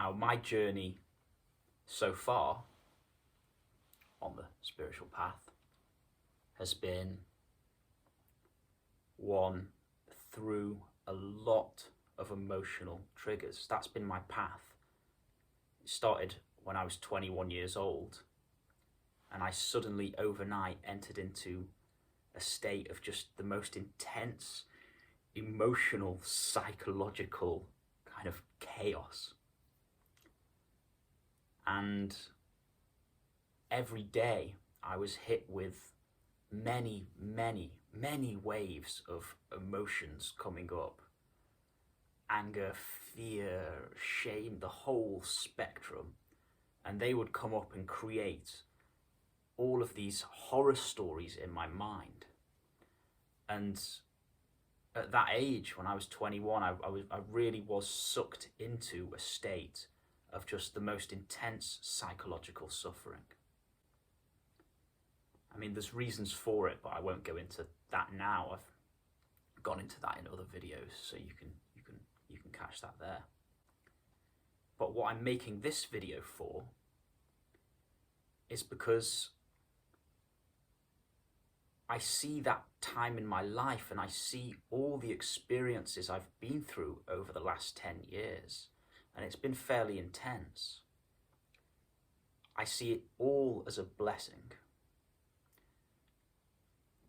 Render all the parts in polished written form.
Now, my journey so far on the spiritual path has been one through a lot of emotional triggers. That's been my path. It started when I was 21 years old, and I suddenly overnight entered into a state of just the most intense emotional, psychological kind of chaos. And every day I was hit with many, many, many waves of emotions coming up. Anger, fear, shame, the whole spectrum. And they would come up and create all of these horror stories in my mind. And at that age, when I was 21, I really was sucked into a state of just the most intense psychological suffering. I mean, there's reasons for it, but I won't go into that now. I've gone into that in other videos, so you can catch that there. But what I'm making this video for is because I see that time in my life, and I see all the experiences I've been through over the last 10 years, and it's been fairly intense. I see it all as a blessing,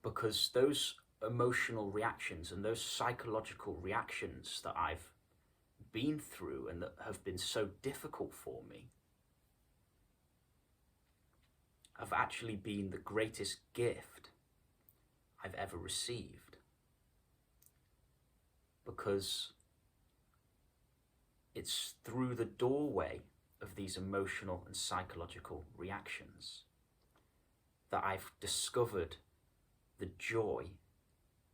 because those emotional reactions and those psychological reactions that I've been through and that have been so difficult for me have actually been the greatest gift I've ever received, because it's through the doorway of these emotional and psychological reactions that I've discovered the joy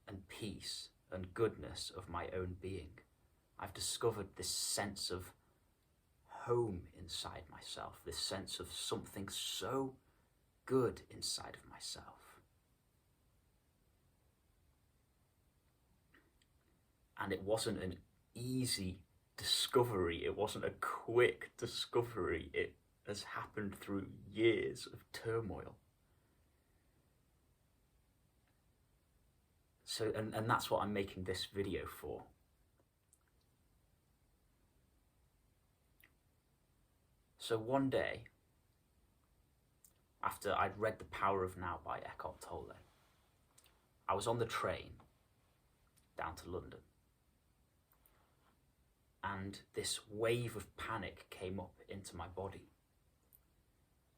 and peace and goodness of my own being. I've discovered this sense of home inside myself, this sense of something so good inside of myself. And it wasn't an easy discovery, it wasn't a quick discovery, it has happened through years of turmoil. So, and that's what I'm making this video for. So one day, after I'd read The Power of Now by Eckhart Tolle, I was on the train down to London, and this wave of panic came up into my body.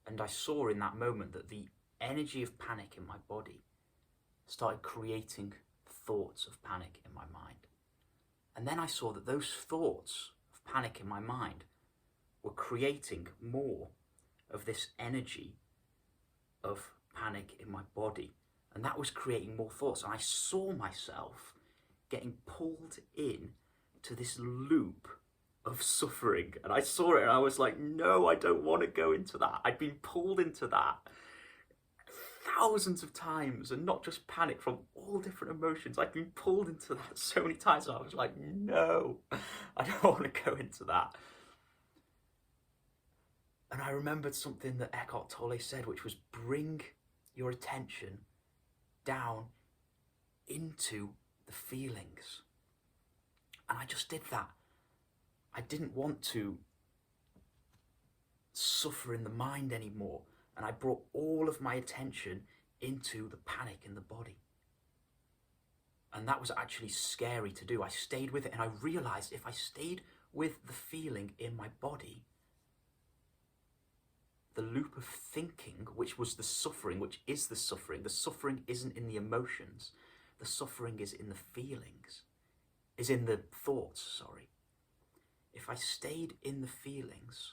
And I saw in that moment that the energy of panic in my body started creating thoughts of panic in my mind. And then I saw that those thoughts of panic in my mind were creating more of this energy of panic in my body. And that was creating more thoughts. And I saw myself getting pulled in to this loop of suffering. And I saw it and I was like, no, I don't want to go into that. I'd been pulled into that thousands of times, and not just panic, from all different emotions. I'd been pulled into that so many times, and I was like, no, I don't want to go into that. And I remembered something that Eckhart Tolle said, which was bring your attention down into the feelings. And I just did that. I didn't want to suffer in the mind anymore. And I brought all of my attention into the panic in the body. And that was actually scary to do. I stayed with it, and I realized if I stayed with the feeling in my body, the loop of thinking, which was the suffering, which is the suffering isn't in the emotions. The suffering is in the feelings, is in the thoughts, sorry. If I stayed in the feelings,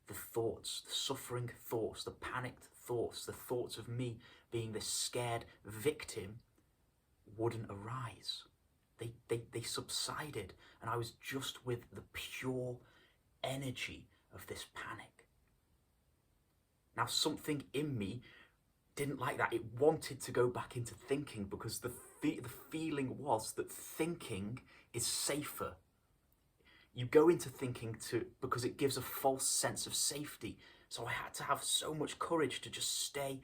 the thoughts, the suffering thoughts, the panicked thoughts, the thoughts of me being this scared victim wouldn't arise. They subsided, and I was just with the pure energy of this panic. Now, something in me didn't like that. It wanted to go back into thinking, because the feeling was that thinking is safer. you go into thinking because it gives a false sense of safety. So I had to have so much courage to just stay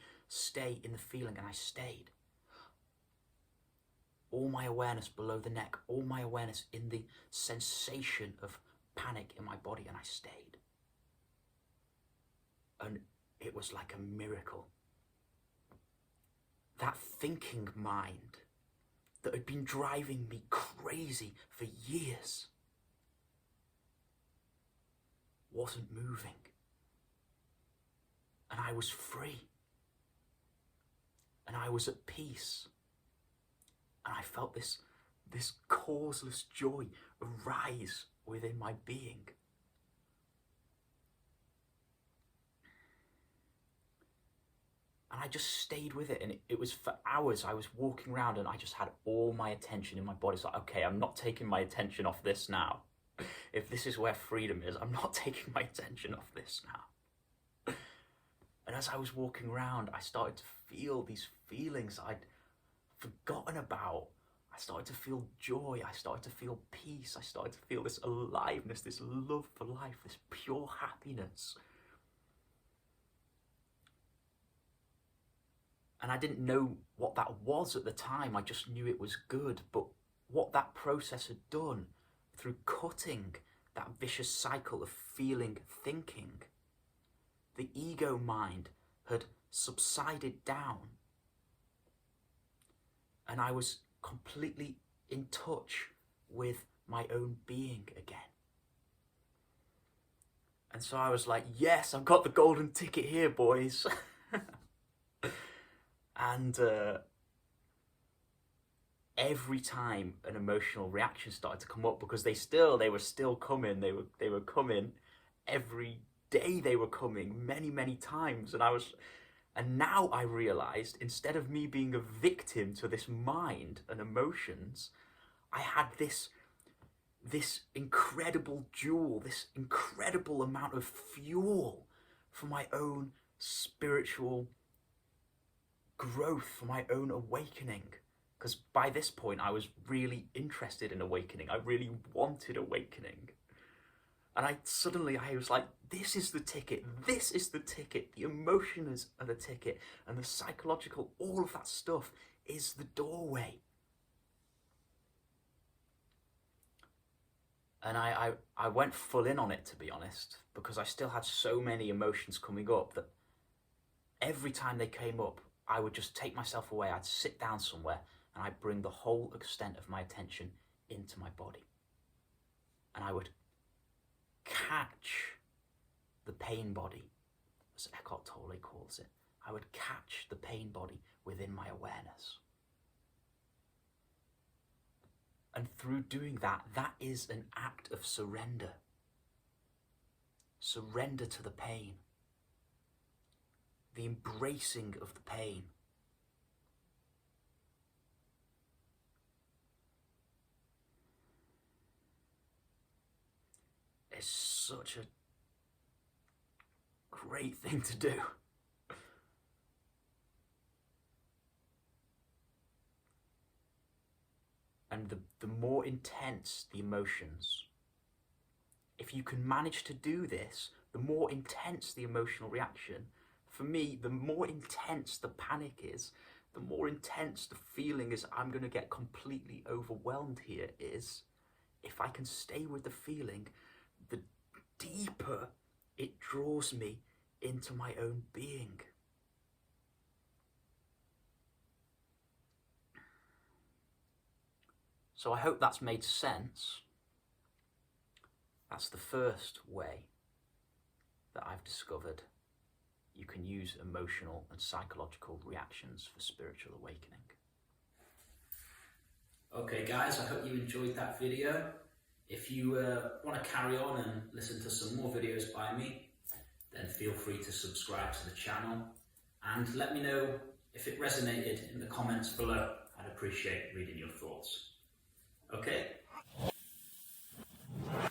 in the feeling, and I stayed. All my awareness below the neck, all my awareness in the sensation of panic in my body, and I stayed. And it was like a miracle. That thinking mind that had been driving me crazy for years wasn't moving. And I was free. And I was at peace. And I felt this causeless joy arise within my being. And I just stayed with it, and it was for hours. I was walking around and I just had all my attention in my body. It's like, okay, I'm not taking my attention off this now. If this is where freedom is, I'm not taking my attention off this now. And as I was walking around, I started to feel these feelings I'd forgotten about. I started to feel joy. I started to feel peace. I started to feel this aliveness, this love for life, this pure happiness. And I didn't know what that was at the time. I just knew it was good. But what that process had done through cutting that vicious cycle of feeling, thinking, the ego mind had subsided down. And I was completely in touch with my own being again. And so I was like, yes, I've got the golden ticket here, boys. And every time an emotional reaction started to come up, because they were still coming, they were coming every day, they were coming many times, and now I realized, instead of me being a victim to this mind and emotions, I had this incredible jewel, this incredible amount of fuel for my own spiritual growth, for my own awakening. Because by this point I was really interested in awakening. I really wanted awakening. And I was like, this is the ticket. This is the ticket. The emotions are the ticket. And the psychological, all of that stuff is the doorway. And I went full in on it, to be honest, because I still had so many emotions coming up that every time they came up, I would just take myself away. I'd sit down somewhere and I'd bring the whole extent of my attention into my body. And I would catch the pain body, as Eckhart Tolle calls it. I would catch the pain body within my awareness. And through doing that, that is an act of surrender. Surrender to the pain. The embracing of the pain. It's such a great thing to do. And the more intense the emotions, if you can manage to do this, the more intense the emotional reaction, for me, the more intense the panic is, the more intense the feeling is I'm going to get completely overwhelmed here is, if I can stay with the feeling, the deeper it draws me into my own being. So I hope that's made sense. That's the first way that I've discovered you can use emotional and psychological reactions for spiritual awakening. Okay guys, I hope you enjoyed that video. If you want to carry on and listen to some more videos by me, then feel free to subscribe to the channel and let me know if it resonated in the comments below. I'd appreciate reading your thoughts. Okay?